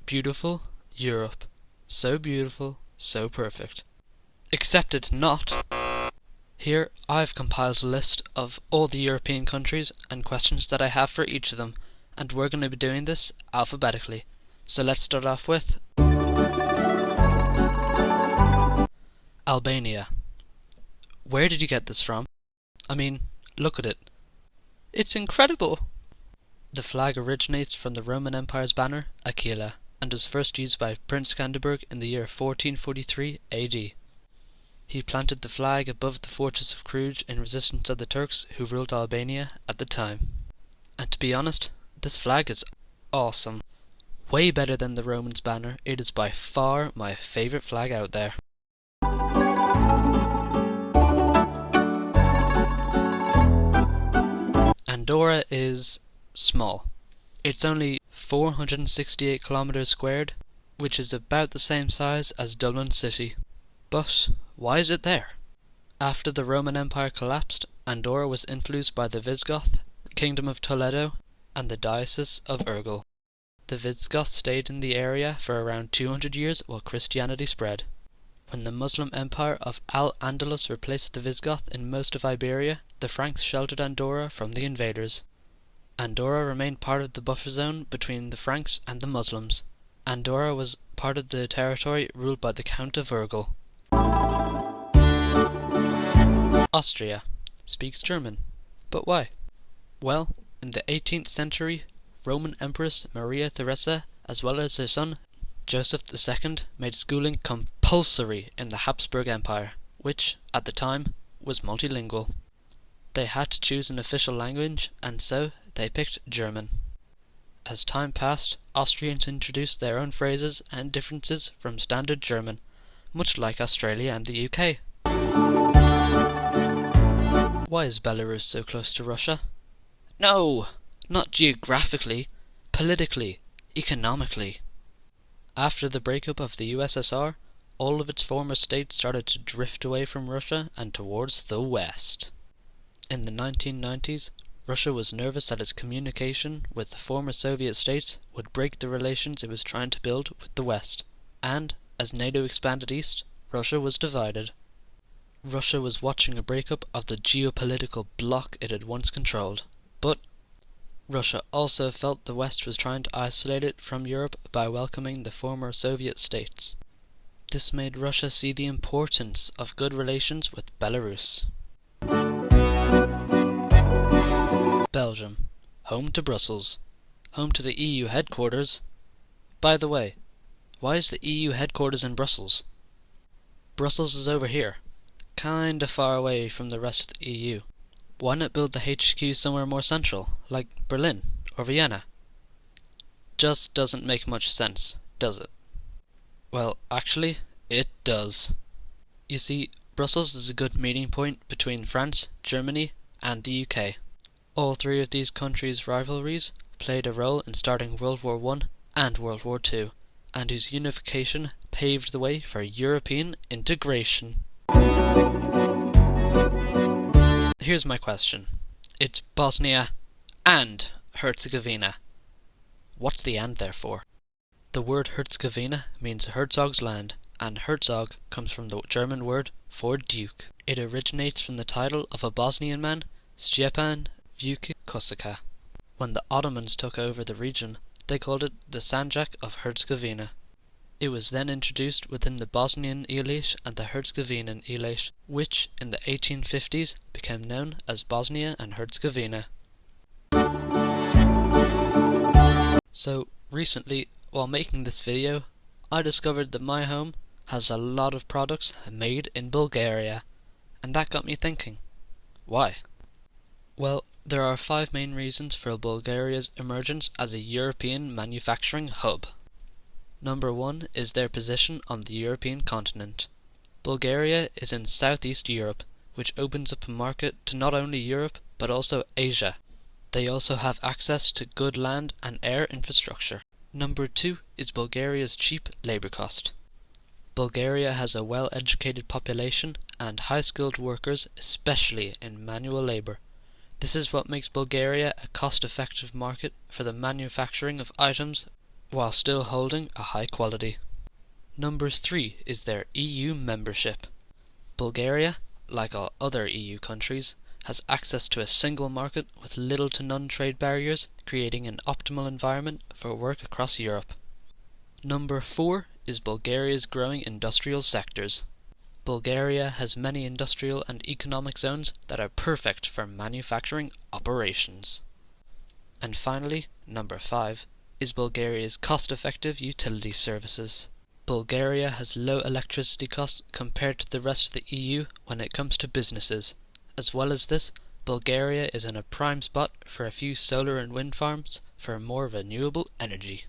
Beautiful Europe. So beautiful, so perfect. Except it's not. Here I've compiled a list of all the European countries and questions that I have for each of them, and we're going to be doing this alphabetically. So let's start off with Albania. Where did you get this from? I mean, look at it. It's incredible! The flag originates from the Roman Empire's banner, Aquila, and was first used by Prince Skanderberg in the year 1443 AD. He planted the flag above the fortress of Cluj in resistance of the Turks who ruled Albania at the time. And to be honest, this flag is awesome. Way better than the Romans' banner. It is by far my favourite flag out there. Andorra is small. It's only 468 kilometers squared, which is about the same size as Dublin City. But why is it there? After the Roman Empire collapsed, Andorra was influenced by the Visigoth, Kingdom of Toledo, and the Diocese of Urgell. The Visigoths stayed in the area for around 200 years while Christianity spread. When the Muslim Empire of Al-Andalus replaced the Visigoth in most of Iberia, the Franks sheltered Andorra from the invaders. Andorra remained part of the buffer zone between the Franks and the Muslims. Andorra was part of the territory ruled by the Count of Urgell. Austria speaks German. But why? Well, in the 18th century, Roman Empress Maria Theresa, as well as her son Joseph II, made schooling compulsory in the Habsburg Empire, which, at the time, was multilingual. They had to choose an official language, and so they picked German. As time passed, Austrians introduced their own phrases and differences from standard German, much like Australia and the UK. Why is Belarus so close to Russia? No, not geographically, politically, economically. After the breakup of the USSR, all of its former states started to drift away from Russia and towards the West. In the 1990s, Russia was nervous that its communication with the former Soviet states would break the relations it was trying to build with the West, and, as NATO expanded east, Russia was divided. Russia was watching a breakup of the geopolitical bloc it had once controlled, but Russia also felt the West was trying to isolate it from Europe by welcoming the former Soviet states. This made Russia see the importance of good relations with Belarus. Belgium, home to Brussels, home to the EU headquarters. By the way, why is the EU headquarters in Brussels? Brussels is over here, kinda far away from the rest of the EU. Why not build the HQ somewhere more central, like Berlin or Vienna? Just doesn't make much sense, does it? Well, actually, it does. You see, Brussels is a good meeting point between France, Germany, and the UK. All three of these countries' rivalries played a role in starting World War I and World War II, and whose unification paved the way for European integration. Here's my question. It's Bosnia and Herzegovina. What's the "and" there for? The word Herzegovina means Herzog's land, and Herzog comes from the German word for duke. It originates from the title of a Bosnian man, Stjepan Vukić Kosača. When the Ottomans took over the region, they called it the Sanjak of Herzegovina. It was then introduced within the Bosnian Elish and the Herzegovinian Elish, which in the 1850s became known as Bosnia and Herzegovina. So, recently, while making this video, I discovered that my home has a lot of products made in Bulgaria, and that got me thinking, why? Well, there are 5 main reasons for Bulgaria's emergence as a European manufacturing hub. Number 1 is their position on the European continent. Bulgaria is in Southeast Europe, which opens up a market to not only Europe but also Asia. They also have access to good land and air infrastructure. Number 2 is Bulgaria's cheap labour cost. Bulgaria has a well-educated population and high-skilled workers, especially in manual labour. This is what makes Bulgaria a cost-effective market for the manufacturing of items while still holding a high quality. Number 3 is their EU membership. Bulgaria, like all other EU countries, has access to a single market with little to none trade barriers, creating an optimal environment for work across Europe. Number 4 is Bulgaria's growing industrial sectors. Bulgaria has many industrial and economic zones that are perfect for manufacturing operations. And finally, number 5 is Bulgaria's cost-effective utility services. Bulgaria has low electricity costs compared to the rest of the EU when it comes to businesses. As well as this, Bulgaria is in a prime spot for a few solar and wind farms for more renewable energy.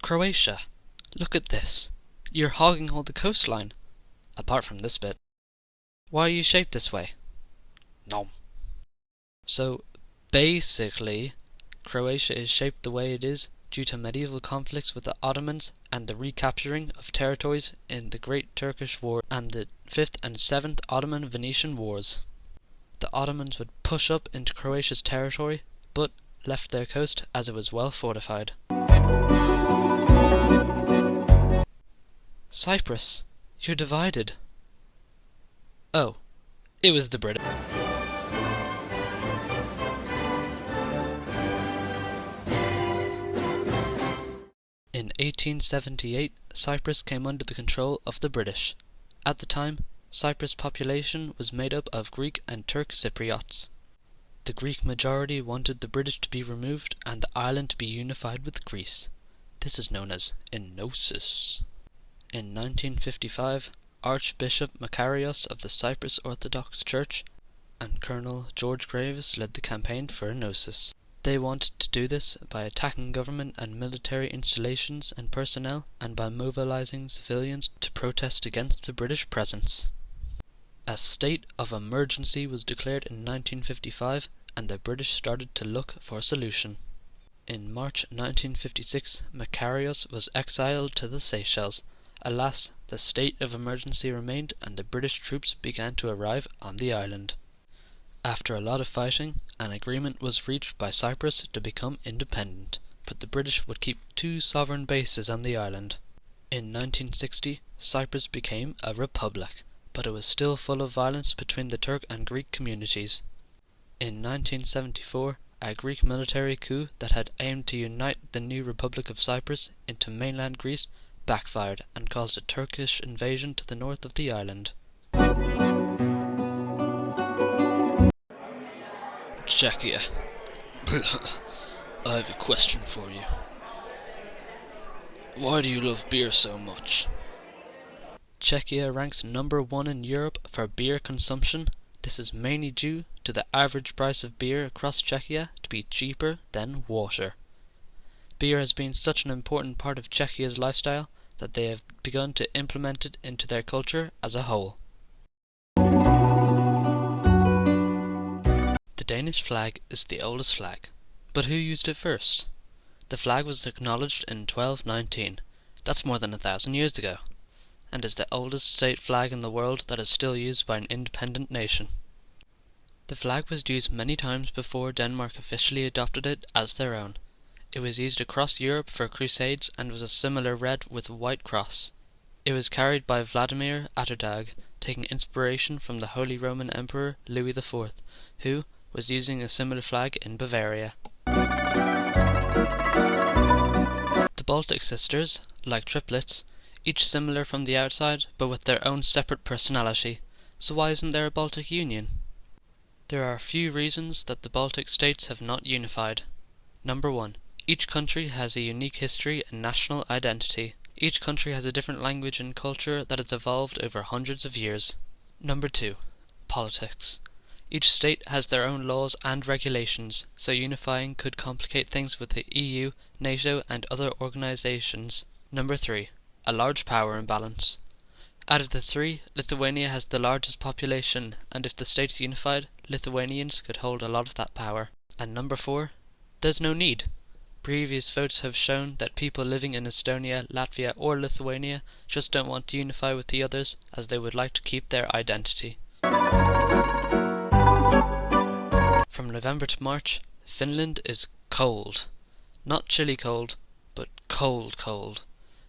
Croatia. Look at this. You're hogging all the coastline. Apart from this bit. Why are you shaped this way? No. So, basically, Croatia is shaped the way it is due to medieval conflicts with the Ottomans and the recapturing of territories in the Great Turkish War and the 5th and 7th Ottoman-Venetian Wars. The Ottomans would push up into Croatia's territory, but left their coast as it was well fortified. Cyprus, you're divided. Oh, it was the British. In 1878, Cyprus came under the control of the British. At the time, Cyprus' population was made up of Greek and Turk Cypriots. The Greek majority wanted the British to be removed and the island to be unified with Greece. This is known as enosis. In 1955, Archbishop Makarios of the Cyprus Orthodox Church and Colonel George Graves led the campaign for enosis. They wanted to do this by attacking government and military installations and personnel and by mobilizing civilians to protest against the British presence. A state of emergency was declared in 1955 and the British started to look for a solution. In March 1956, Makarios was exiled to the Seychelles. Alas, the state of emergency remained and the British troops began to arrive on the island. After a lot of fighting, an agreement was reached by Cyprus to become independent, but the British would keep 2 sovereign bases on the island. In 1960, Cyprus became a republic, but it was still full of violence between the Turk and Greek communities. In 1974, a Greek military coup that had aimed to unite the new Republic of Cyprus into mainland Greece backfired and caused a Turkish invasion to the north of the island. Czechia. I have a question for you. Why do you love beer so much? Czechia ranks number 1 in Europe for beer consumption. This is mainly due to the average price of beer across Czechia to be cheaper than water. Beer has been such an important part of Czechia's lifestyle that they have begun to implement it into their culture as a whole. The Danish flag is the oldest flag, but who used it first? The flag was acknowledged in 1219, that's more than 1,000 years ago, and is the oldest state flag in the world that is still used by an independent nation. The flag was used many times before Denmark officially adopted it as their own. It was used across Europe for crusades and was a similar red with a white cross. It was carried by Vladimir Atterdag, taking inspiration from the Holy Roman Emperor Louis IV, who was using a similar flag in Bavaria. The Baltic sisters, like triplets, each similar from the outside but with their own separate personality. So why isn't there a Baltic Union? There are a few reasons that the Baltic states have not unified. Number 1. Each country has a unique history and national identity. Each country has a different language and culture that has evolved over hundreds of years. Number 2. Politics. Each state has their own laws and regulations, so unifying could complicate things with the EU, NATO and other organizations. Number 3. A large power imbalance. Out of the 3, Lithuania has the largest population, and if the states unified, Lithuanians could hold a lot of that power. And number 4. There's no need. Previous votes have shown that people living in Estonia, Latvia or Lithuania just don't want to unify with the others as they would like to keep their identity. From November to March, Finland is cold. Not chilly cold, but cold cold.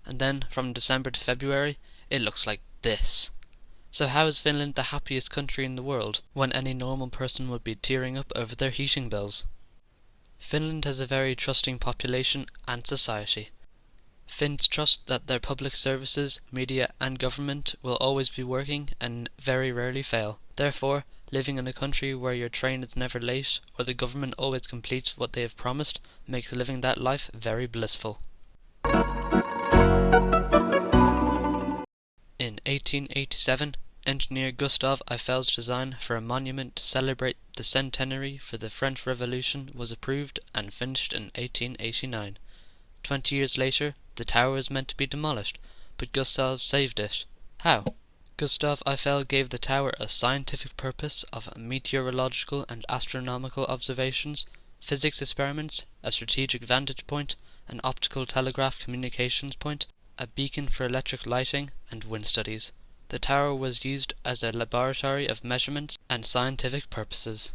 And then, from December to February, it looks like this. So how is Finland the happiest country in the world, when any normal person would be tearing up over their heating bills? Finland has a very trusting population and society. Finns trust that their public services, media and government will always be working and very rarely fail. Therefore, living in a country where your train is never late or the government always completes what they have promised makes living that life very blissful. In 1887, engineer Gustave Eiffel's design for a monument to celebrate the centenary for the French Revolution was approved and finished in 1889. 20 years later, the tower was meant to be demolished, but Gustave saved it. How? Gustave Eiffel gave the tower a scientific purpose of meteorological and astronomical observations, physics experiments, a strategic vantage point, an optical telegraph communications point, a beacon for electric lighting, and wind studies. The tower was used as a laboratory of measurements and scientific purposes.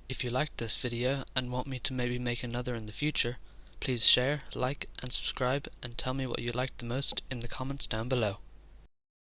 If you liked this video and want me to maybe make another in the future, please share, like and subscribe and tell me what you liked the most in the comments down below.